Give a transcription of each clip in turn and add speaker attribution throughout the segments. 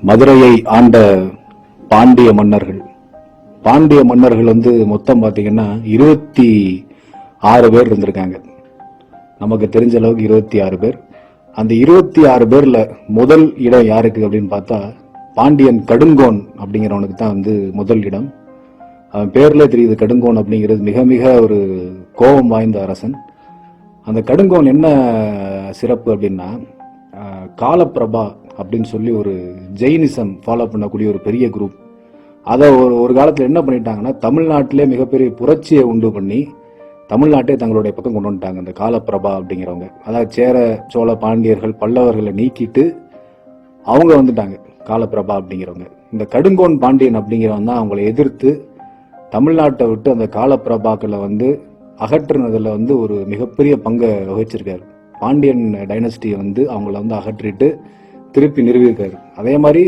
Speaker 1: மதுரையை ஆண்ட பாண்டிய மன்னர்கள். பாண்டிய மன்னர்கள் மொத்தம் பாத்தீங்கன்னா 26 பேர் இருந்திருக்காங்க. நமக்கு தெரிஞ்ச அளவுக்கு 26 பேர். அந்த 26 பேர்ல முதல் இடம் யாருக்கு அப்படின்னு பார்த்தா பாண்டியன் கடுங்கோன் அப்படிங்கிறவனுக்கு தான் முதல் இடம். அவன் பேர்ல தெரியுது, கடுங்கோன் அப்படிங்கிறது மிக மிக ஒரு கோபம் வாய்ந்த அரசன். அந்த கடுங்கோன் என்ன சிறப்பு அப்படின்னா, காலப்பிரபா அப்படின்னு சொல்லி ஒரு ஜெயினிசம் ஃபாலோ பண்ணக்கூடிய ஒரு பெரிய குரூப். அதை ஒரு காலத்தில் என்ன பண்ணிட்டாங்கன்னா, தமிழ்நாட்டிலே மிகப்பெரிய புரட்சியை உண்டு பண்ணி தமிழ்நாட்டை தங்களுடைய பக்கம் கொண்டு வந்துட்டாங்க அந்த காலப்பிரபா அப்படிங்கிறவங்க. அதாவது சேர சோழ பாண்டியர்கள் பல்லவர்களை நீக்கிட்டு அவங்க வந்துட்டாங்க காலப்பிரபா அப்படிங்கிறவங்க. இந்த கடுங்கோன் பாண்டியன் அப்படிங்கிறவன் தான் அவங்களை எதிர்த்து தமிழ்நாட்டை விட்டு அந்த காலப்பிரபாக்களை அகற்றுனதுல ஒரு மிகப்பெரிய பங்கை வகிச்சிருக்காரு. பாண்டியன் டைனஸ்டியை அவங்கள அகற்றிட்டு திருப்பி நிறுவியிருக்காரு. அதே மாதிரி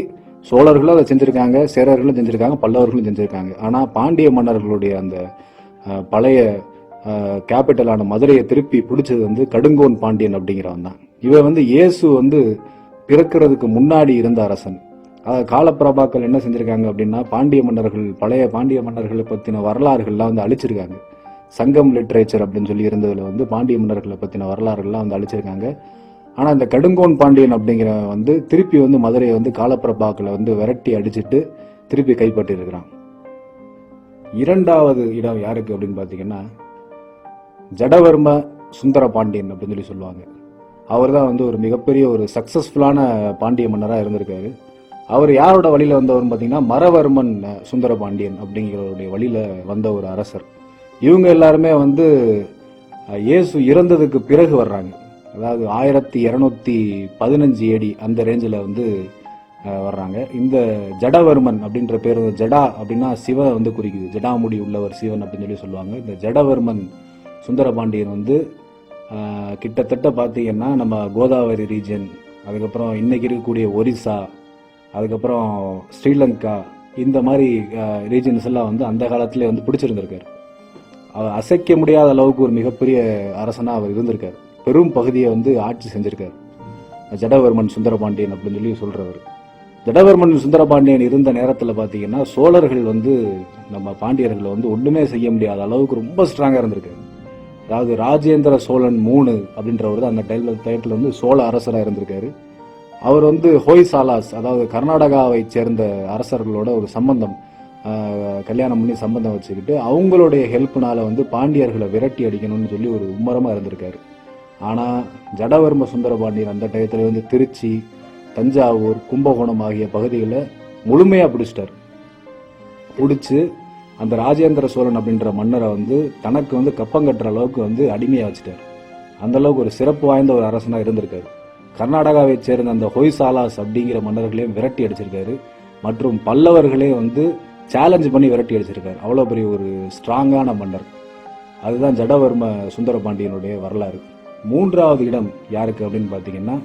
Speaker 1: சோழர்களும் அதை செஞ்சிருக்காங்க, சேரர்களும் செஞ்சிருக்காங்க, பல்லவர்களும் செஞ்சிருக்காங்க. ஆனா பாண்டிய மன்னர்களுடைய அந்த பழைய கேபிட்டலான மதுரையை திருப்பி பிடிச்சது கடுங்கோன் பாண்டியன் அப்படிங்கிறவன் தான். இவன் இயேசு பிறக்கிறதுக்கு முன்னாடி இருந்த அரசன். காலப்பிரபாக்கள் என்ன செஞ்சிருக்காங்க அப்படின்னா, பாண்டிய மன்னர்கள் பழைய பாண்டிய மன்னர்களை பத்தின வரலாறுகள்லாம் அழிச்சிருக்காங்க. சங்கம் லிட்ரேச்சர் அப்படின்னு சொல்லி இருந்ததுல பாண்டிய மன்னர்களை பத்தின வரலாறுகள்லாம் அழிச்சிருக்காங்க. ஆனா இந்த கடுங்கோன் பாண்டியன் அப்படிங்கிற திருப்பி மதுரையை காலப்பிரபாக்களை விரட்டி அடிச்சுட்டு திருப்பி கைப்பற்றி இருக்கிறான். இரண்டாவது இடம் யாருக்கு அப்படின்னு பாத்தீங்கன்னா, ஜடவர்ம சுந்தர பாண்டியன் அப்படின்னு சொல்லி சொல்லுவாங்க. அவர் தான் ஒரு மிகப்பெரிய ஒரு சக்சஸ்ஃபுல்லான பாண்டிய மன்னராக இருந்திருக்காரு. அவர் யாரோட வழியில வந்தவர்னு பாத்தீங்கன்னா, மரவர்மன் சுந்தர பாண்டியன் அப்படிங்கிறவருடைய வழியில வந்த ஒரு அரசர். இவங்க எல்லாருமே இயேசு இறந்ததுக்கு பிறகு வர்றாங்க. அதாவது 1215 AD அந்த ரேஞ்சில் வர்றாங்க. இந்த ஜடவர்மன் அப்படின்ற பேர், ஜடா அப்படின்னா சிவ குறிக்குது, ஜடாமுடி உள்ளவர் சிவன் அப்படின்னு சொல்லி சொல்லுவாங்க. இந்த ஜடவர்மன் சுந்தரபாண்டியன் கிட்டத்தட்ட பார்த்தீங்கன்னா நம்ம கோதாவரி ரீஜன், அதுக்கப்புறம் இன்னைக்கு இருக்கக்கூடிய ஒரிசா, அதுக்கப்புறம் ஸ்ரீலங்கா, இந்த மாதிரி ரீஜன்ஸ் எல்லாம் அந்த காலத்திலே பிடிச்சிருந்திருக்காரு. அசைக்க முடியாத அளவுக்கு ஒரு மிகப்பெரிய அரசனா அவர் இருந்திருக்காரு. பெரும் பகுதியை ஆட்சி செஞ்சிருக்காரு ஜடவர்மன் சுந்தரபாண்டியன் அப்படின்னு சொல்லி சொல்றவர். ஜடவர்மன் சுந்தரபாண்டியன் இருந்த நேரத்தில் பார்த்தீங்கன்னா சோழர்கள் நம்ம பாண்டியர்களை ஒண்ணுமே செய்ய முடியாத அளவுக்கு ரொம்ப ஸ்ட்ராங்கா இருந்திருக்காரு. அதாவது ராஜேந்திர சோழன் 3 அப்படின்றவர் அந்த டைட்டில் சோழ அரசராக இருந்திருக்காரு. அவர் ஹோய்சாலாஸ், அதாவது கர்நாடகாவை சேர்ந்த அரசர்களோட ஒரு சம்பந்தம், கல்யாணம் பண்ணி சம்பந்தம் வச்சுக்கிட்டு அவங்களுடைய ஹெல்ப்னால பாண்டியர்களை விரட்டி அடிக்கணும்னு சொல்லி ஒரு உம்மரமா இருந்திருக்காரு. ஆனா ஜடவர்ம சுந்தரபாண்டியன் அந்த டயத்துல திருச்சி, தஞ்சாவூர், கும்பகோணம் ஆகிய பகுதிகளை முழுமையா பிடிச்சிட்டார். பிடிச்சு அந்த ராஜேந்திர சோழன் அப்படின்ற மன்னரை தனக்கு கப்பம் கட்டுற அளவுக்கு அடிமையா வச்சுட்டார். அந்த அளவுக்கு ஒரு சிறப்பு வாய்ந்த ஒரு அரசனா இருந்திருக்காரு. கர்நாடகாவை சேர்ந்த அந்த ஹொய்சாலாஸ் அப்படிங்கிற மன்னர்களையும் விரட்டி அடிச்சிருக்காரு. மற்றும் பல்லவர்களே சேலஞ்ச் பண்ணி விரட்டி அடிச்சிருக்காரு. அவ்வளவு பெரிய ஒரு ஸ்ட்ராங்கான மன்னர். அதுதான் ஜடவர்ம சுந்தரபாண்டியனுடைய வரலாறு. மூன்றாவது இடம் யாருக்கு அப்படின்னு பாத்தீங்கன்னா,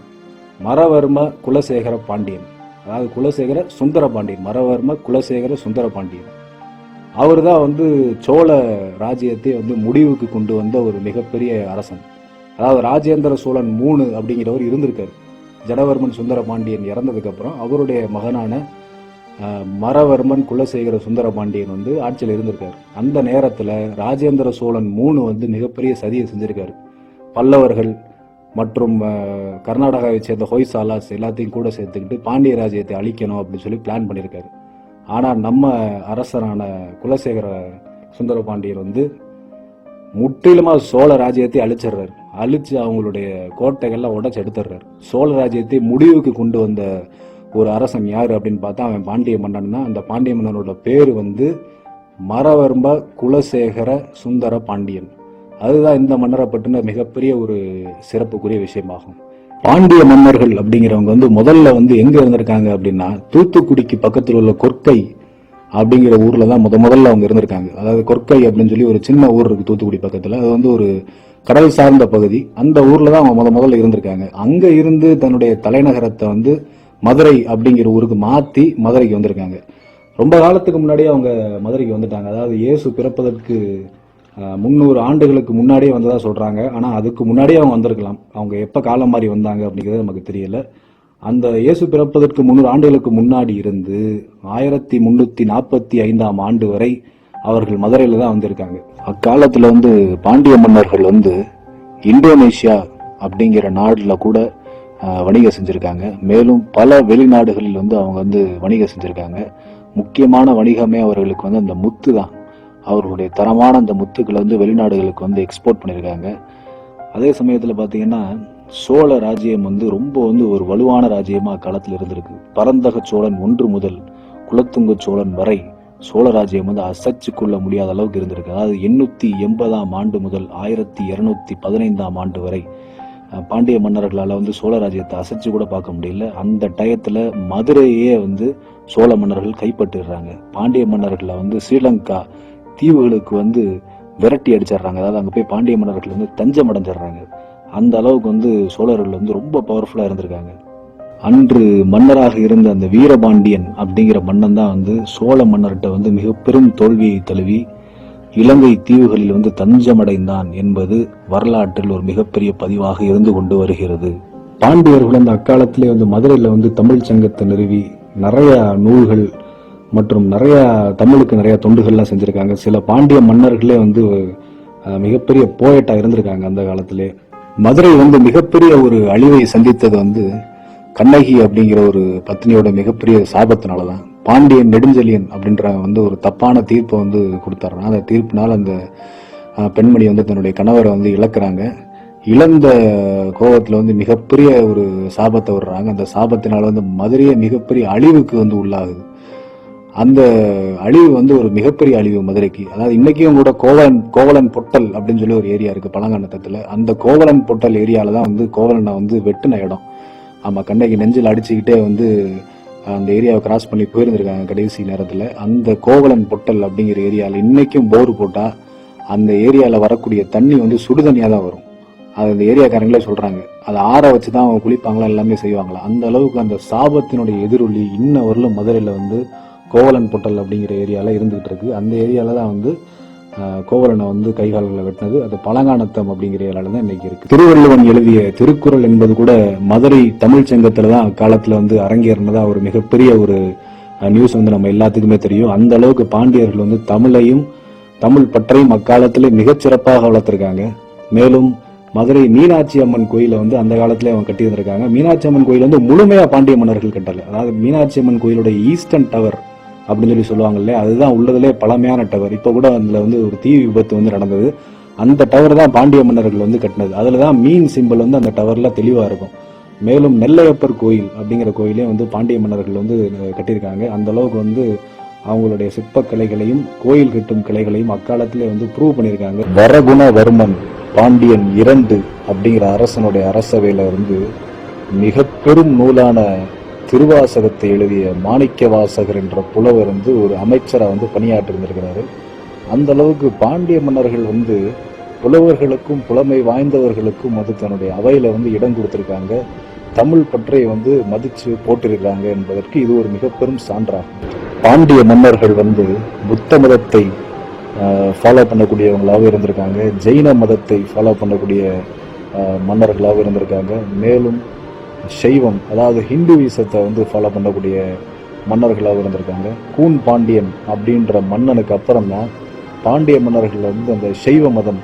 Speaker 1: மரவர்ம குலசேகர பாண்டியன். அதாவது குலசேகர சுந்தர பாண்டியன், மரவர்ம குலசேகர சுந்தர பாண்டியன். அவர் தான் சோழ ராஜ்யத்தை முடிவுக்கு கொண்டு வந்த ஒரு மிகப்பெரிய அரசன். அதாவது ராஜேந்திர சோழன் 3 அப்படிங்கிறவர் இருந்திருக்காரு. ஜடவர்மன் சுந்தர பாண்டியன் இறந்ததுக்கு அப்புறம் அவருடைய மகனான மரவர்மன் குலசேகர சுந்தர பாண்டியன் ஆட்சியில் இருந்திருக்காரு. அந்த நேரத்துல ராஜேந்திர சோழன் 3 மிகப்பெரிய சதியை செஞ்சிருக்காரு. பல்லவர்கள் மற்றும் கர்நாடகாவை சேர்ந்த ஹொய்சாலாஸ் எல்லாத்தையும் கூட சேர்த்துக்கிட்டு பாண்டிய ராஜ்யத்தை அழிக்கணும் அப்படின்னு சொல்லி பிளான் பண்ணியிருக்காரு. ஆனா நம்ம அரசரான குலசேகர சுந்தர பாண்டியர் முற்றிலுமா சோழ ராஜ்யத்தை அழிச்சிடுறாரு. அழிச்சு அவங்களுடைய கோட்டைகள்லாம் உடைச்சு எடுத்துடுறாரு. சோழ ராஜ்யத்தை முடிவுக்கு கொண்டு வந்த ஒரு அரசன் யாரு அப்படின்னு பார்த்தா அவன் பாண்டிய மன்னன் தான். அந்த பாண்டிய மன்னனோட பேரு மரவர்ம குலசேகர சுந்தர பாண்டியன். அதுதான் இந்த மன்னரை பற்றின மிகப்பெரிய ஒரு சிறப்புக்குரிய விஷயமாகும். பாண்டிய மன்னர்கள் அப்படிங்கிறவங்க முதல்ல எங்க இருந்திருக்காங்க அப்படின்னா, தூத்துக்குடிக்கு பக்கத்தில் உள்ள கொற்கை அப்படிங்கிற ஊர்ல தான் முதல்ல அவங்க இருந்திருக்காங்க. அதாவது கொற்கை அப்படின்னு சொல்லி ஒரு சின்ன ஊர் இருக்கு தூத்துக்குடி பக்கத்துல. அது ஒரு கடல் சார்ந்த பகுதி. அந்த ஊர்ல தான் அவங்க முதல்ல இருந்திருக்காங்க. அங்க இருந்து தன்னுடைய தலைநகரத்தை மதுரை அப்படிங்கிற ஊருக்கு மாத்தி மதுரைக்கு வந்திருக்காங்க. ரொம்ப காலத்துக்கு முன்னாடியே அவங்க மதுரைக்கு வந்துட்டாங்க. அதாவது இயேசு பிறப்பதற்கு 300 ஆண்டுகளுக்கு முன்னாடியே வந்ததா சொல்றாங்க. ஆனா அதுக்கு முன்னாடியே அவங்க வந்திருக்கலாம். அவங்க எப்ப காலம் மாறி வந்தாங்க அப்படிங்கிறது நமக்கு தெரியல. அந்த இயேசு பிறப்பதற்கு 300 ஆண்டுகளுக்கு முன்னாடி இருந்து 1345 ஆண்டு வரை அவர்கள் மதுரையில தான் வந்திருக்காங்க. அக்காலத்துல பாண்டிய மன்னர்கள் இந்தோனேஷியா அப்படிங்கிற நாடுல கூட வணிகம் செஞ்சிருக்காங்க. மேலும் பல வெளிநாடுகளில் அவங்க வணிகம் செஞ்சிருக்காங்க. முக்கியமான வணிகமே அவர்களுக்கு அந்த முத்து தான். அவர்களுடைய தரமான அந்த முத்துக்களை வெளிநாடுகளுக்கு எக்ஸ்போர்ட் பண்ணியிருக்காங்க. அதே சமயத்துல பாத்தீங்கன்னா சோழ ராஜ்யம் ரொம்ப ஒரு வலுவான ராஜ்யமா அக்காலத்தில் இருந்திருக்கு. பரந்தக சோழன் 1 முதல் குலத்துங்க சோழன் வரை சோழ ராஜ்யம் அசைச்சு கொள்ள முடியாத அளவுக்கு இருந்திருக்கு. அதாவது 880 ஆண்டு முதல் 1215 ஆண்டு வரை பாண்டிய மன்னர்களால் சோழ ராஜ்யத்தை அசைச்சு கூட பார்க்க முடியல. அந்த டயத்துல மதுரையே சோழ மன்னர்கள் கைப்பற்றிடுறாங்க. பாண்டிய மன்னர்களை ஸ்ரீலங்கா தீவுகளுக்கு விரட்டி அடிச்சிடுறாங்க. அதாவது அங்க போய் பாண்டிய மன்னர்கள் தஞ்சம் அடைஞ்சிடுறாங்க. அந்த அளவுக்கு சோழர்கள் ரொம்ப பவர்ஃபுல்லா இருந்திருக்காங்க. அன்று மன்னராக இருந்த அந்த வீரபாண்டியன் அப்படிங்கிற மன்னன் தான் சோழ மன்னர்கிட்ட மிக பெரும் தோல்வியை தழுவி இலங்கை தீவுகளில் தஞ்சமடைந்தான் என்பது வரலாற்றில் ஒரு மிகப்பெரிய பதிவாக இருந்து கொண்டு வருகிறது. பாண்டியர்கள் அக்காலத்திலே மதுரையில தமிழ் சங்கத்தை நிறுவி நிறைய நூல்கள் மற்றும் நிறைய தமிழுக்கு நிறைய தொண்டுகள்லாம் செஞ்சிருக்காங்க. சில பாண்டிய மன்னர்களே மிகப்பெரிய போயட்டா இருந்திருக்காங்க. அந்த காலத்திலே மதுரை மிகப்பெரிய ஒரு அழிவை சந்தித்தது கண்ணகி அப்படிங்கிற ஒரு பத்னியோட மிகப்பெரிய சாபத்தினாலதான். பாண்டியன் நெடுஞ்செழியன் அப்படின்ற ஒரு தப்பான தீர்ப்பை கொடுத்தாருன்னா அந்த தீர்ப்பினால் அந்த பெண்மணி தன்னுடைய கணவரை இழக்கிறாங்க. இழந்த கோபத்துல மிகப்பெரிய ஒரு சாபத்தை விடுறாங்க. அந்த சாபத்தினால மதுரையே மிகப்பெரிய அழிவுக்கு உள்ளாகுது. அந்த அழிவு ஒரு மிகப்பெரிய அழிவு மதுரைக்கு. அதாவது இன்னைக்கும் கூட கோவலன் பொட்டல் அப்படின்னு சொல்லி ஒரு ஏரியா இருக்கு பழங்கானத்துல. அந்த கோவலன் பொட்டல் ஏரியால தான் கோவலனை வெட்டின இடம். ஆமா, கண்ணகி நெஞ்சில் அடிச்சுக்கிட்டே அந்த ஏரியாவை கிராஸ் பண்ணி போயிருந்திருக்காங்க கடைசி நேரத்துல. அந்த கோவலன் பொட்டல் அப்படிங்கிற ஏரியால இன்னைக்கும் போர் போட்டா அந்த ஏரியால வரக்கூடிய தண்ணி சுடுதண்ணியா தான் வரும். அது அந்த ஏரியாக்காரங்களே சொல்றாங்க. அதை ஆற வச்சுதான் அவங்க குளிப்பாங்களா, எல்லாமே செய்வாங்களா. அந்த அளவுக்கு அந்த சாபத்தினுடைய எதிரொலி இன்ன வரலும் மதுரையில கோவலன் பொட்டல் அப்படிங்கிற ஏரியால இருந்துகிட்டு இருக்கு. அந்த ஏரியால தான் கோவலனை கைகால்களை வெட்டினது. அது பழங்கானத்தம் அப்படிங்கிற ஏரியால தான் இன்னைக்கு இருக்கு. திருவள்ளுவன் எழுதிய திருக்குறள் என்பது கூட மதுரை தமிழ் சங்கத்துலதான் காலத்துல அரங்கேறினதா ஒரு மிகப்பெரிய ஒரு நியூஸ் நம்ம எல்லாத்துக்குமே தெரியும். அந்த அளவுக்கு பாண்டியர்கள் தமிழையும் தமிழ் பற்றையும் அக்காலத்திலே மிகச்சிறப்பாக வளர்த்திருக்காங்க. மேலும் மதுரை மீனாட்சி அம்மன் கோயில அந்த காலத்துல அவங்க கட்டி வந்திருக்காங்க. மீனாட்சி அம்மன் கோயில் முழுமையா பாண்டிய மன்னர்கள் கட்டல. அதாவது மீனாட்சி அம்மன் கோயிலுடைய ஈஸ்டர்ன் டவர் அப்படின்னு சொல்லி சொல்லுவாங்கல்ல, அதுதான் உள்ளதுலே பழமையான டவர். இப்ப கூட அதுல ஒரு தீ விபத்து நடந்தது. அந்த டவர் தான் பாண்டிய மன்னர்கள் கட்டினது. அதுலதான் மீன் சிம்பிள் அந்த டவர்ல தெளிவா இருக்கும். மேலும் நெல்லையப்பர் கோயில் அப்படிங்கிற கோயிலே பாண்டிய மன்னர்கள் கட்டியிருக்காங்க. அந்த அளவுக்கு அவங்களுடைய சிற்ப கலைகளையும் கோயில் கட்டும் கலைகளையும் அக்காலத்திலே ப்ரூவ் பண்ணியிருக்காங்க. வரகுணவர்மன் பாண்டியன் 2 அப்படிங்கிற அரசனுடைய அரசவையில மிக பெரும் நூலான திருவாசகத்தை எழுதிய மாணிக்க வாசகர் என்ற புலவர் ஒரு அமைச்சரா பணியாற்றி இருந்திருக்கிறாரு. அந்த அளவுக்கு பாண்டிய மன்னர்கள் புலவர்களுக்கும் புலமை வாய்ந்தவர்களுக்கும் தன்னுடைய அவையில இடம் கொடுத்திருக்காங்க. தமிழ் பற்றை மதிச்சு போட்டிருக்காங்க என்பதற்கு இது ஒரு மிக பெரும் சான்றாகும். பாண்டிய மன்னர்கள் புத்த மதத்தை ஃபாலோ பண்ணக்கூடியவங்களாக இருந்திருக்காங்க. ஜெயின மதத்தை ஃபாலோ பண்ணக்கூடிய மன்னர்களாக இருந்திருக்காங்க. மேலும் சைவம், அதாவது ஹிந்துவிசத்தை ஃபாலோ பண்ணக்கூடிய மன்னர்களாக இருந்திருக்காங்க. கூன் பாண்டியன் அப்படின்ற மன்னனுக்கு அப்புறம் தான் பாண்டிய மன்னர்கள் அந்த சைவ மதம்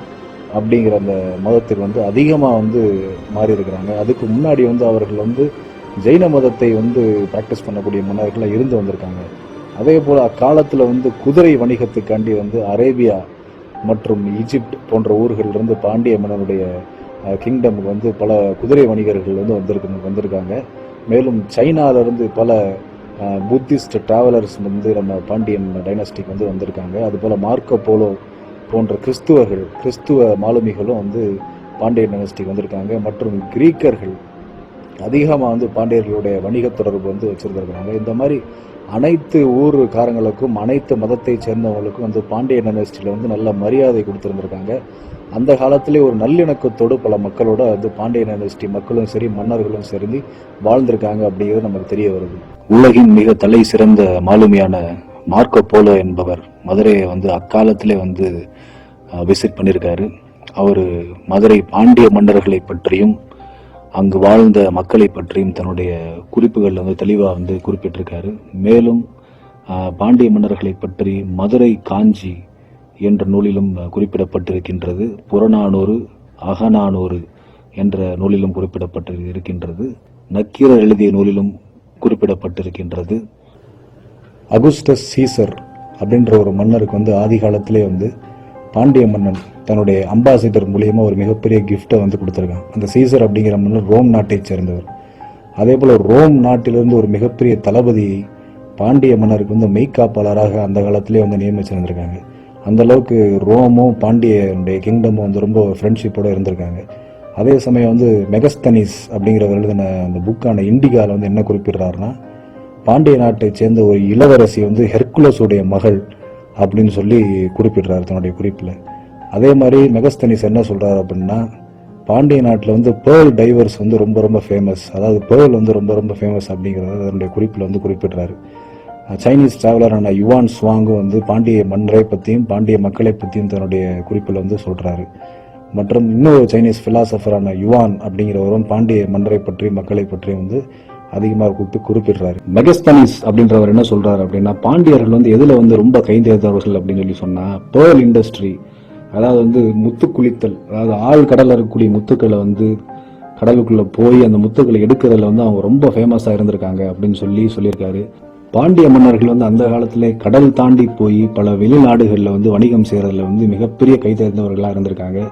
Speaker 1: அப்படிங்கிற அந்த மதத்தில் அதிகமாக மாறி இருக்கிறாங்க. அதுக்கு முன்னாடி அவர்கள் ஜெயின மதத்தை பிராக்டிஸ் பண்ணக்கூடிய மன்னர்களாக இருந்து வந்திருக்காங்க. அதே போல அக்காலத்துல குதிரை வணிகத்துக்காண்டி அரேபியா மற்றும் ஈஜிப்ட் போன்ற ஊர்களிலிருந்து பாண்டிய மன்னனுடைய கிங்டமுக்கு பல குதிரை வணிகர்கள் வந்திருக்காங்க. மேலும் சைனால இருந்து பல புத்திஸ்ட் டிராவலர்ஸ் நம்ம பாண்டியன் டைனஸ்டிக்கு வந்திருக்காங்க. அது போல மார்க்கோ போலோ போன்ற கிறிஸ்துவ மாலுமிகளும் பாண்டியன் டைனஸ்டிக்கு வந்திருக்காங்க. மற்றும் கிரீக்கர்கள் அதிகமாக பாண்டியர்களுடைய வணிக தொடர்பு வச்சிருந்திருக்காங்க. இந்த மாதிரி அனைத்து ஊருக்காரங்களுக்கும் அனைத்து மதத்தை சேர்ந்தவங்களுக்கும் பாண்டிய டைனஸ்டியில நல்ல மரியாதை கொடுத்திருந்திருக்காங்க. அந்த காலத்திலே ஒரு நல்லிணக்கத்தோடு பல மக்களோட பாண்டிய டைனஸ்டி மக்களும் சரி மன்னர்களும் சரி வாழ்ந்திருக்காங்க அப்படிங்கிறது நமக்கு தெரிய வருது. உலகின் மிக தலை சிறந்த மாலுமியான மார்க்கோ போலோ என்பவர் மதுரையை அக்காலத்திலே விசிட் பண்ணியிருக்காரு. அவரு மதுரை பாண்டிய மன்னர்களை பற்றியும் அங்கு வாழ்ந்த மக்களை பற்றியும் தன்னுடைய குறிப்புகளில் வந்து தெளிவாக வந்து குறிப்பிட்டிருக்காரு. மேலும் பாண்டிய மன்னர்களை பற்றி மதுரை காஞ்சி என்ற நூலிலும் குறிப்பிடப்பட்டிருக்கின்றது. புறநானூறு, அகநானூறு என்ற நூலிலும் குறிப்பிடப்பட்டு இருக்கின்றது. நக்கீரர் எழுதிய நூலிலும் குறிப்பிடப்பட்டிருக்கின்றது. அகுஸ்டஸ் சீசர் அப்படின்ற ஒரு மன்னருக்கு வந்து ஆதி காலத்திலே வந்து பாண்டிய மன்னன் தன்னுடைய அம்பாசிடர் மூலியமா ஒரு மிகப்பெரிய கிஃப்டை வந்து கொடுத்துருக்கான். அந்த சீசர் அப்படிங்கிற மன்னர் ரோம் நாட்டை சேர்ந்தவர். அதே போல ரோம் நாட்டிலிருந்து ஒரு மிகப்பெரிய தளபதியை பாண்டிய மன்னருக்கு வந்து மெய்காப்பாளராக அந்த காலத்திலே வந்து நியமிச்சிருந்திருக்காங்க. அந்த அளவுக்கு ரோமும் பாண்டியனுடைய கிங்டமும் வந்து ரொம்ப ஃப்ரெண்ட்ஷிப்போட இருந்திருக்காங்க. அதே சமயம் வந்து மெகஸ்தனிஸ் அப்படிங்கிறவர் எழுதின அந்த புக்கான இண்டிகால வந்து என்ன குறிப்பிடுறாருன்னா, பாண்டிய நாட்டை சேர்ந்த ஒரு இளவரசி வந்து ஹெர்குலஸுடைய மகள் அப்படின்னு சொல்லி குறிப்பிடுறாரு தன்னுடைய குறிப்பில். அதே மாதிரி மெகஸ்தனிஸ் என்ன சொல்றாரு அப்படின்னா, பாண்டிய நாட்டில் வந்து பேர்ல் டைவர்ஸ் வந்து ரொம்ப ரொம்ப ஃபேமஸ், அதாவது பேர்ல் வந்து ரொம்ப ரொம்ப ஃபேமஸ் அப்படிங்கிறத அதனுடைய குறிப்பில் வந்து குறிப்பிடுறாரு. சைனீஸ் டிராவலரான யுவான் சுவாங்கும் வந்து பாண்டிய மன்னரை பற்றியும் பாண்டிய மக்களை பற்றியும் தன்னுடைய குறிப்பில் வந்து சொல்றாரு. மற்றும் இன்னொரு சைனீஸ் பிலாசபரான யுவான் அப்படிங்கிறவரும் பாண்டிய மன்னரை பற்றி மக்களை பற்றி வந்து அதிகமாக குறிப்பிடுறாரு. மெகஸ்தனிஸ் அப்படின்றவர் என்ன சொல்றாரு அப்படின்னா, பாண்டியர்கள் வந்து எதுல வந்து ரொம்ப கைந்தேர்ந்தவர்கள் அப்படின்னு சொல்லி சொன்னா, பேர்ல் இண்டஸ்ட்ரி, அதாவது வந்து முத்து குளித்தல், அதாவது ஆழ் கடல்ல இருக்கக்கூடிய முத்துக்களை வந்து கடலுக்குள்ள போய் அந்த முத்துக்களை எடுக்கிறதுல வந்து அவங்க ரொம்ப ஃபேமஸா இருந்திருக்காங்க அப்படின்னு சொல்லியிருக்காரு. பாண்டிய மன்னர்கள் வந்து அந்த காலத்திலே கடல் தாண்டி போய் பல வெளிநாடுகளில் வந்து வணிகம் செய்யறதுல வந்து மிகப்பெரிய கைதேர்ந்தவர்களா இருந்திருக்காங்க.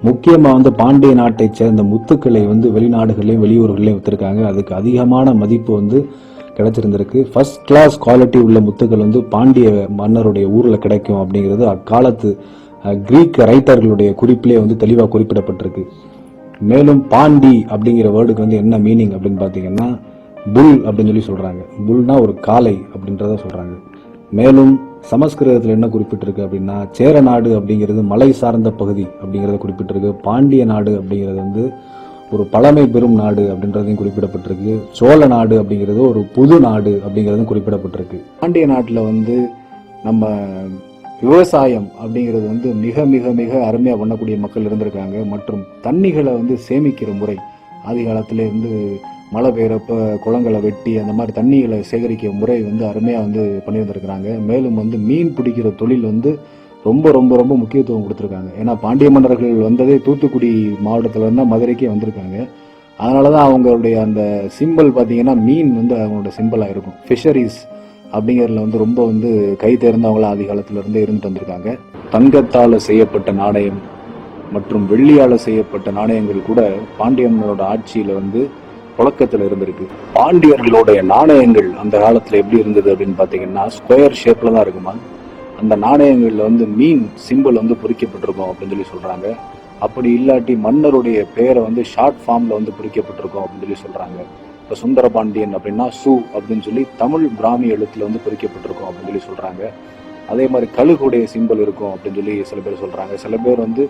Speaker 1: முக்கியமா வந்து பாண்டிய நாட்டை சேர்ந்த முத்துக்களை வந்து வெளிநாடுகளையும் வெளியூர்களையும் வித்திருக்காங்க. அதுக்கு அதிகமான மதிப்பு வந்து கிடைச்சிருந்திருக்கு. ஃபர்ஸ்ட் கிளாஸ் குவாலிட்டி உள்ள முத்துக்கள் வந்து பாண்டிய மன்னருடைய ஊர்ல கிடைக்கும் அப்படிங்கிறது அக்காலத்து கிரீக் ரைட்டர்களுடைய குறிப்பிலே வந்து தெளிவாக குறிப்பிடப்பட்டிருக்கு. மேலும் பாண்டி அப்படிங்கிற வேர்டுக்கு வந்து என்ன மீனிங் அப்படின்னு பாத்தீங்கன்னா, புல் அப்படின்னு சொல்லி சொல்றாங்க. புல்னா ஒரு காளை அப்படின்றத சொல்றாங்க. மேலும் சமஸ்கிருதத்தில் என்ன குறிப்பிட்டிருக்கு அப்படின்னா, சேர நாடு அப்படிங்கிறது மலை சார்ந்த பகுதி அப்படிங்கிறத குறிப்பிட்டிருக்கு. பாண்டிய நாடு அப்படிங்கிறது வந்து ஒரு பழமை பெறும் நாடு அப்படின்றதையும் குறிப்பிடப்பட்டிருக்கு. சோழ நாடு அப்படிங்கிறது ஒரு புது நாடு அப்படிங்கிறதும் குறிப்பிடப்பட்டிருக்கு. பாண்டிய நாட்டில் வந்து நம்ம விவசாயம் அப்படிங்கிறது வந்து மிக மிக மிக அருமையாக பண்ணக்கூடிய மக்கள் இருந்திருக்காங்க. மற்றும் தண்ணிகளை வந்து சேமிக்கிற முறை ஆதி காலத்திலே இருந்து மழை பெய்யறப்ப குளங்களை வெட்டி அந்த மாதிரி தண்ணிகளை சேகரிக்க முறை வந்து அருமையாக வந்து பண்ணியிருந்திருக்கிறாங்க. மேலும் வந்து மீன் பிடிக்கிற தொழில் வந்து ரொம்ப ரொம்ப ரொம்ப முக்கியத்துவம் கொடுத்துருக்காங்க. ஏன்னா பாண்டிய மன்னர்கள் வந்ததே தூத்துக்குடி மாவட்டத்தில் இருந்தால் மதுரைக்கே வந்திருக்காங்க. அதனாலதான் அவங்களுடைய அந்த சிம்பிள் பார்த்தீங்கன்னா மீன் வந்து அவங்களோட சிம்பிளாக இருக்கும். ஃபிஷரிஸ் அப்படிங்கிறதுல வந்து ரொம்ப வந்து கை தேர்ந்தவங்கள ஆதி காலத்துல இருந்தே இருந்துட்டு வந்திருக்காங்க. தங்கத்தால செய்யப்பட்ட நாணயம் மற்றும் வெள்ளியால செய்யப்பட்ட நாணயங்கள் கூட பாண்டியனோட ஆட்சியில வந்து புழக்கத்தில் இருந்திருக்கு. பாண்டியர்களுடைய நாணயங்கள் அந்த காலத்துல எப்படி இருந்தது அப்படின்னு பாத்தீங்கன்னா, ஸ்கொயர் ஷேப்ல தான் இருக்குமா. அந்த நாணயங்கள்ல வந்து மீன் சிம்பிள் வந்து பொறிக்கப்பட்டிருக்கும் அப்படின்னு சொல்லி சொல்றாங்க. அப்படி இல்லாட்டி மன்னருடைய பெயரை வந்து ஷார்ட் ஃபார்ம்ல வந்து பொறிக்கப்பட்டிருக்கும் அப்படின்னு சொல்லி சொல்றாங்க. இப்போ சுந்தரபாண்டியன் அப்படின்னா சு அப்படின்னு சொல்லி தமிழ் பிராமி எழுத்துல வந்து பொறிக்கப்பட்டிருக்கும் அப்படின்னு சொல்லி சொல்றாங்க. அதே மாதிரி கழுகுடைய சிம்பிள் இருக்கும் அப்படின்னு சொல்லி சில பேர் சொல்றாங்க. சில பேர் வந்து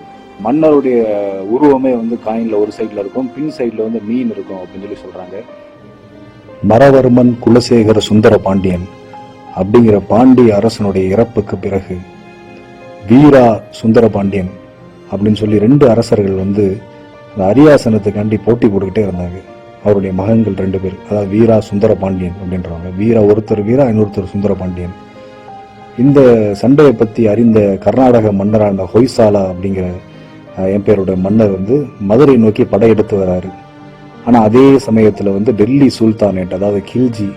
Speaker 1: மன்னருடைய உருவமே வந்து காயின்ல ஒரு சைட்ல இருக்கும், பின் சைட்ல வந்து மீன் இருக்கும் அப்படின்னு சொல்லி சொல்றாங்க. மரவர்மன் குலசேகர சுந்தர பாண்டியன் அப்படிங்கிற பாண்டிய அரசனுடைய இறப்புக்கு பிறகு வீரா சுந்தர பாண்டியன் அப்படின்னு சொல்லி 2 அரசர்கள் வந்து அந்த அரியாசனத்துக்காண்டி போட்டி போட்டுக்கிட்டே இருந்தாங்க. அவருடைய மகன்கள் 2 பேர், அதாவது வீரா சுந்தர பாண்டியன் அப்படின்றவங்க. ஒருத்தர் வீரா, இன்னொருத்தர் சுந்தர பாண்டியன். இந்த சண்டையை பத்தி அறிந்த கர்நாடக மன்னரான ஹொய்சாலா அப்படிங்கிற எம்பையருடைய மன்னர் வந்து மதுரை நோக்கி படையெடுத்து வராரு. ஆனா அதே சமயத்துல வந்து டெல்லி சுல்தானேட், அதாவது கில்ஜி,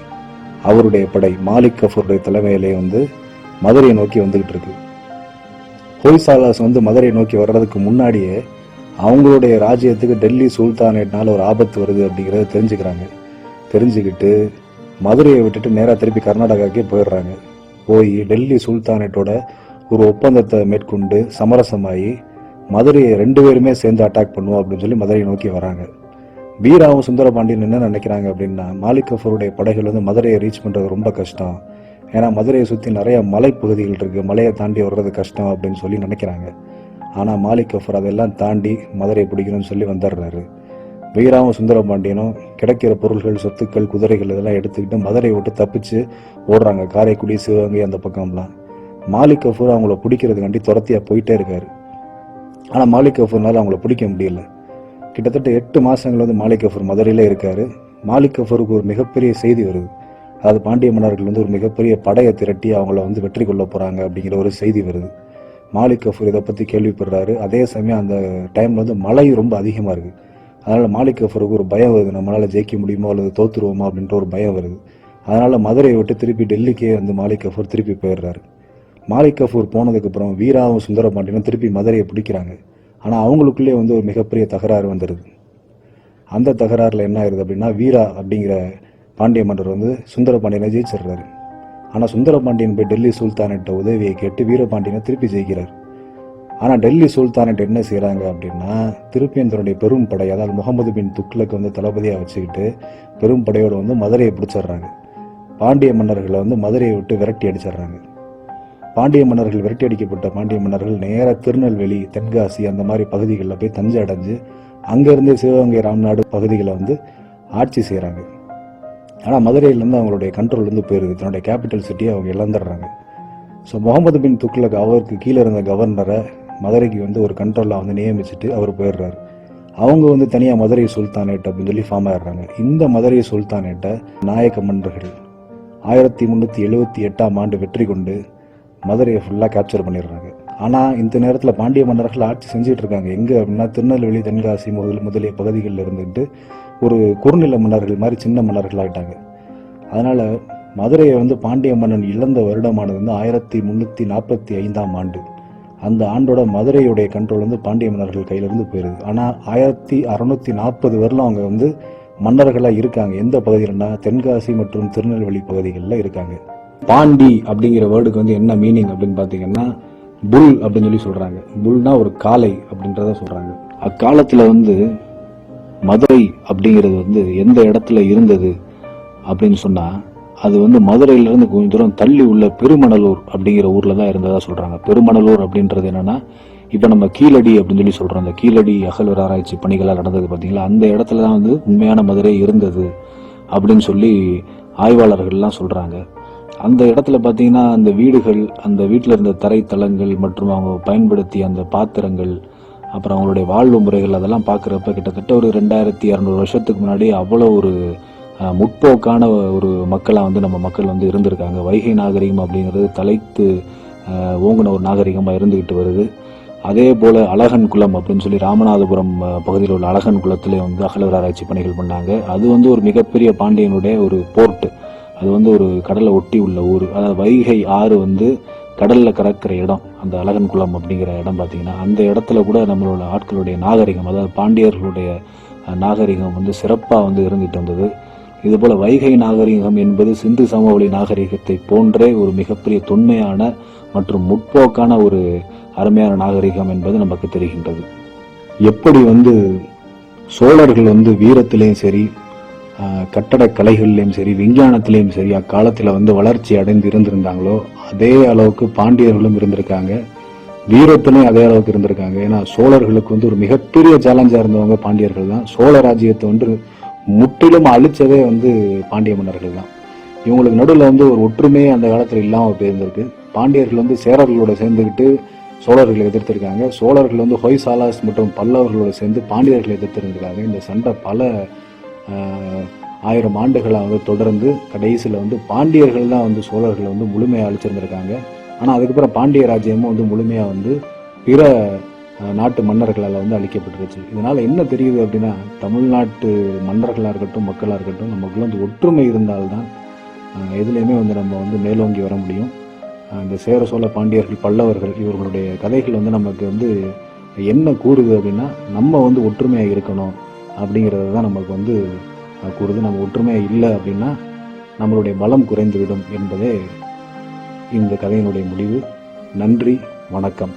Speaker 1: அவருடைய படை மாலிக் கஃபூருடைய தலைமையிலே வந்து மதுரையை நோக்கி வந்துகிட்டு இருக்கு. ஹொய்சாலாஸ் வந்து மதுரையை நோக்கி வர்றதுக்கு முன்னாடியே அவங்களுடைய ராஜ்யத்துக்கு டெல்லி சுல்தானேட்னால ஒரு ஆபத்து வருது அப்படிங்கறத தெரிஞ்சுக்கிட்டு மதுரையை விட்டுட்டு நேரா திருப்பி கர்நாடகாக்கே போயிடுறாங்க. போய் டெல்லி சுல்தானேட்டோட ஒரு ஒப்பந்தத்தை மேற்கொண்டு சமரசமாயி மதுரையை 2 பேருமே சேர்ந்து அட்டாக் பண்ணுவோம் அப்படின்னு சொல்லி மதுரையை நோக்கி வராங்க. வீராவும் சுந்தரபாண்டியன் என்ன நினைக்கிறாங்க அப்படின்னா, மாலிக் கஃபூருடைய படைகள் வந்து மதுரையை ரீச் பண்றது ரொம்ப கஷ்டம், ஏன்னா மதுரையை சுத்தி நிறைய மலைப்பகுதிகள் இருக்கு, மலையை தாண்டி வர்றது கஷ்டம் அப்படின்னு சொல்லி நினைக்கிறாங்க. ஆனா மாலிக் கஃபூர் அதெல்லாம் தாண்டி மதுரையை பிடிக்கணும்னு சொல்லி வந்துடுறாரு. வீராவும் சுந்தரபாண்டியனும் கிடைக்கிற பொருள்கள், சொத்துக்கள், குதிரைகள் இதெல்லாம் எடுத்துக்கிட்டு மதுரையை விட்டு தப்பிச்சு ஓடுறாங்க. காரைக்குடி, சிவகங்கை அந்த பக்கம்லாம். மாலிக் கஃபூர் அவங்கள பிடிக்கிறதுக்காண்டி துரத்தியா போயிட்டே இருக்காரு. ஆனா மாலிக் கஃபூர்னால அவங்கள பிடிக்க முடியல. கிட்டத்தட்ட 8 மாதங்கள் வந்து மாலிக் கஃபூர் மதுரையில் இருக்கார். மாலிக் கஃபூருக்கு ஒரு மிகப்பெரிய செய்தி வருது. அதாவது பாண்டிய மன்னர்கள் வந்து ஒரு மிகப்பெரிய படையை திரட்டி அவங்கள வந்து வெற்றி கொள்ள போகிறாங்க அப்படிங்கிற ஒரு செய்தி வருது. மாலிக் கஃபூர் இதை பற்றி கேள்விப்படுறாரு. அதே சமயம் அந்த டைமில் வந்து மழை ரொம்ப அதிகமாக இருக்குது. அதனால் மாலிக் கஃபூருக்கு ஒரு பயம் வருது, நம்மளால் ஜெயிக்க முடியுமோ அல்லது தோற்றுருவோமா அப்படின்ற ஒரு பயம் வருது. அதனால் மதுரையை விட்டு திருப்பி டெல்லிக்கே வந்து மாலிக் கஃபூர் திருப்பி போயிடுறாரு. மாலிக் கஃபூர் போனதுக்கப்புறம் வீராவும் சுந்தரபாண்டியனும் திருப்பி மதுரையை பிடிக்கிறாங்க. ஆனால் அவங்களுக்குள்ளே வந்து ஒரு மிகப்பெரிய தகராறு வந்துடுது. அந்த தகராறில் என்ன ஆயிடுது அப்படின்னா, வீரா அப்படிங்கிற பாண்டிய மன்னர் வந்து சுந்தரபாண்டியனை ஜெயிச்சிடுறாரு. ஆனால் சுந்தரபாண்டியன் போய் டெல்லி சுல்தானிட்ட உதவியை கேட்டு வீரபாண்டியனை திருப்பி ஜெயிக்கிறார். ஆனால் டெல்லி சுல்தானிட்ட என்ன செய்கிறாங்க அப்படின்னா, திருப்பியும் தன்னுடைய பெரும் படை, அதாவது முகமது பின் துக்ளக் வந்து தளபதியாக வச்சுக்கிட்டு பெரும் படையோடு வந்து மதுரையை பிடிச்சிடுறாங்க. பாண்டிய மன்னர்களை வந்து மதுரையை விட்டு விரட்டி அடிச்சிடுறாங்க. பாண்டிய மன்னர்கள் விரட்டி அடிக்கப்பட்ட பாண்டிய மன்னர்கள் நேராக திருநெல்வேலி, தென்காசி அந்த மாதிரி பகுதிகளில் போய் தஞ்சை அடைஞ்சு அங்கேருந்து சிவகங்கை, ராம்நாடு பகுதிகளை வந்து ஆட்சி செய்கிறாங்க. ஆனால் மதுரையிலேருந்து அவங்களுடைய கண்ட்ரோல் வந்து போயிருது. தன்னுடைய கேபிட்டல் சிட்டியை அவங்க இழந்துடுறாங்க. ஸோ முகமது பின் துக்ளக் அவருக்கு கீழே இருந்த கவர்னரை மதுரைக்கு வந்து ஒரு கண்ட்ரோலாக வந்து நியமிச்சுட்டு அவர் போயிடுறாரு. அவங்க வந்து தனியாக மதுரை சுல்தானேட் அப்படின்னு சொல்லி ஃபார்ம் ஆயிடுறாங்க. இந்த மதுரை சுல்தானேட்டை நாயக்க மன்னர்கள் 1378ஆம் ஆண்டு வெற்றி கொண்டு மதுரையை ஃபுல்லாக கேப்சர் பண்ணிடுறாங்க. ஆனால் இந்த நேரத்தில் பாண்டிய மன்னர்கள் ஆட்சி செஞ்சுட்டு இருக்காங்க. எங்கே அப்படின்னா, திருநெல்வேலி, தென்காசி முதலிய பகுதிகளில் இருந்துட்டு ஒரு குறுநில மன்னர்கள் மாதிரி சின்ன மன்னர்கள் ஆகிட்டாங்க. அதனால் மதுரையை வந்து பாண்டிய மன்னன் இழந்த வருடமானது வந்து 1345ஆம் ஆண்டு. அந்த ஆண்டோட மதுரையுடைய கண்ட்ரோல் வந்து பாண்டிய மன்னர்கள் கையிலிருந்து போயிருது. ஆனால் 1640 வரலாம் அவங்க வந்து மன்னர்களாக இருக்காங்க. எந்த பகுதியிலன்னா, தென்காசி மற்றும் திருநெல்வேலி பகுதிகளில் இருக்காங்க. பாண்டி அப்படிங்கிற வேர்டுக்கு வந்து என்ன மீனிங் அப்படின்னு பார்த்தீங்கன்னா, புல் அப்படின்னு சொல்லி சொல்றாங்க. புல்னா ஒரு காளை அப்படின்றத சொல்றாங்க. அக்காலத்தில் வந்து மதுரை அப்படிங்கிறது வந்து எந்த இடத்துல இருந்தது அப்படின்னு சொன்னா, அது வந்து மதுரையிலிருந்து கொஞ்சம் தூரம் தள்ளி உள்ள பெருமணலூர் அப்படிங்கிற ஊர்ல தான் இருந்ததா சொல்றாங்க. பெருமணலூர் அப்படின்றது என்னன்னா, இப்போ நம்ம கீழடி அப்படின்னு சொல்லி சொல்றோம். அந்த கீழடி அகழ்வார் ஆராய்ச்சி பணிகளாக நடந்தது பார்த்தீங்களா, அந்த இடத்துல தான் வந்து உண்மையான மதுரை இருந்தது அப்படின்னு சொல்லி ஆய்வாளர்கள்லாம் சொல்றாங்க. அந்த இடத்துல பார்த்தீங்கன்னா, அந்த வீடுகள், அந்த வீட்டில் இருந்த தரைத்தளங்கள் மற்றும் அவங்க பயன்படுத்திய அந்த பாத்திரங்கள், அப்புறம் அவங்களுடைய வாழ்வு முறைகள், அதெல்லாம் பார்க்குறப்ப கிட்டத்தட்ட ஒரு 2200 வருஷத்துக்கு முன்னாடி அவ்வளோ ஒரு முற்போக்கான ஒரு மக்களாக வந்து நம்ம மக்கள் வந்து இருந்திருக்காங்க. வைகை நாகரிகம் அப்படிங்கிறது தலைத்து ஓங்கின ஒரு நாகரிகமாக இருந்துக்கிட்டு வருது. அதே போல் அழகன் குளம் அப்படின்னு சொல்லி ராமநாதபுரம் பகுதியில் உள்ள அழகன் குளத்திலே வந்து அகழ்வார் ஆராய்ச்சி பணிகள் பண்ணாங்க. அது வந்து ஒரு மிகப்பெரிய பாண்டியனுடைய ஒரு போர்ட்டு. அது வந்து ஒரு கடலை ஒட்டி உள்ள ஊர். அதாவது வைகை ஆறு வந்து கடலில் கறக்கிற இடம், அந்த அழகன் குளம் அப்படிங்கிற இடம் பார்த்தீங்கன்னா, அந்த இடத்துல கூட நம்மளோட ஆட்களுடைய நாகரிகம், அதாவது பாண்டியர்களுடைய நாகரிகம் வந்து சிறப்பாக வந்து இருந்துட்டு வந்தது. இதுபோல் வைகை நாகரிகம் என்பது சிந்து சமவெளி நாகரிகத்தை போன்றே ஒரு மிகப்பெரிய தொன்மையான மற்றும் முற்போக்கான ஒரு அருமையான நாகரிகம் என்பது நமக்கு தெரிகின்றது. எப்படி வந்து சோழர்கள் வந்து வீரத்திலையும் சரி, கட்டடக்கலைகள்லையும் சரி, விஞ்ஞானத்திலையும் சரி அக்காலத்தில் வந்து வளர்ச்சி அடைந்து இருந்திருந்தாங்களோ, அதே அளவுக்கு பாண்டியர்களும் இருந்திருக்காங்க. வீரத்திலையும் அதே அளவுக்கு இருந்திருக்காங்க. ஏன்னா சோழர்களுக்கு வந்து ஒரு மிகப்பெரிய சேலஞ்சாக இருந்தவங்க பாண்டியர்கள் தான். சோழ ராஜ்யத்தை வந்து முற்றிலும் அழிச்சதே வந்து பாண்டிய மன்னர்கள் தான். இவங்களுக்கு நடுவில் வந்து ஒரு ஒற்றுமையே அந்த காலத்தில் இல்லாமல் போயிருந்திருக்கு. பாண்டியர்கள் வந்து சேரர்களோட சேர்ந்துக்கிட்டு சோழர்களை எதிர்த்திருக்காங்க. சோழர்கள் வந்து ஹொய்சாலாஸ் மற்றும் பல்லவர்களோட சேர்ந்து பாண்டியர்களை எதிர்த்திருந்திருக்காங்க. இந்த சண்டை பல 1000 ஆண்டுகளாக வந்து தொடர்ந்து கடைசியில் வந்து பாண்டியர்கள் தான் வந்து சோழர்களை வந்து முழுமையாக அழிச்சிருந்திருக்காங்க. ஆனால் அதுக்கப்புறம் பாண்டிய ராஜ்யமும் வந்து முழுமையாக வந்து பிற நாட்டு மன்னர்களால் வந்து அழிக்கப்பட்டுருச்சு. இதனால் என்ன தெரியுது அப்படின்னா, தமிழ்நாட்டு மன்னர்களாக இருக்கட்டும், மக்களாக இருக்கட்டும், நமக்குள்ள வந்து ஒற்றுமை இருந்தால்தான் எதுலேயுமே வந்து நம்ம வந்து மேலோங்கி வர முடியும். இந்த சேர சோழ பாண்டியர்கள், பல்லவர்கள் இவர்களுடைய கதைகள் வந்து நமக்கு வந்து என்ன கூறுது அப்படின்னா, நம்ம வந்து ஒற்றுமையாக இருக்கணும் அப்படிங்கிறது தான் நமக்கு வந்து கூறுது. நம்ம ஒற்றுமையாக இல்லை அப்படின்னா நம்மளுடைய பலம் குறைந்துவிடும் என்பதே இந்த கதையினுடைய முடிவு. நன்றி, வணக்கம்.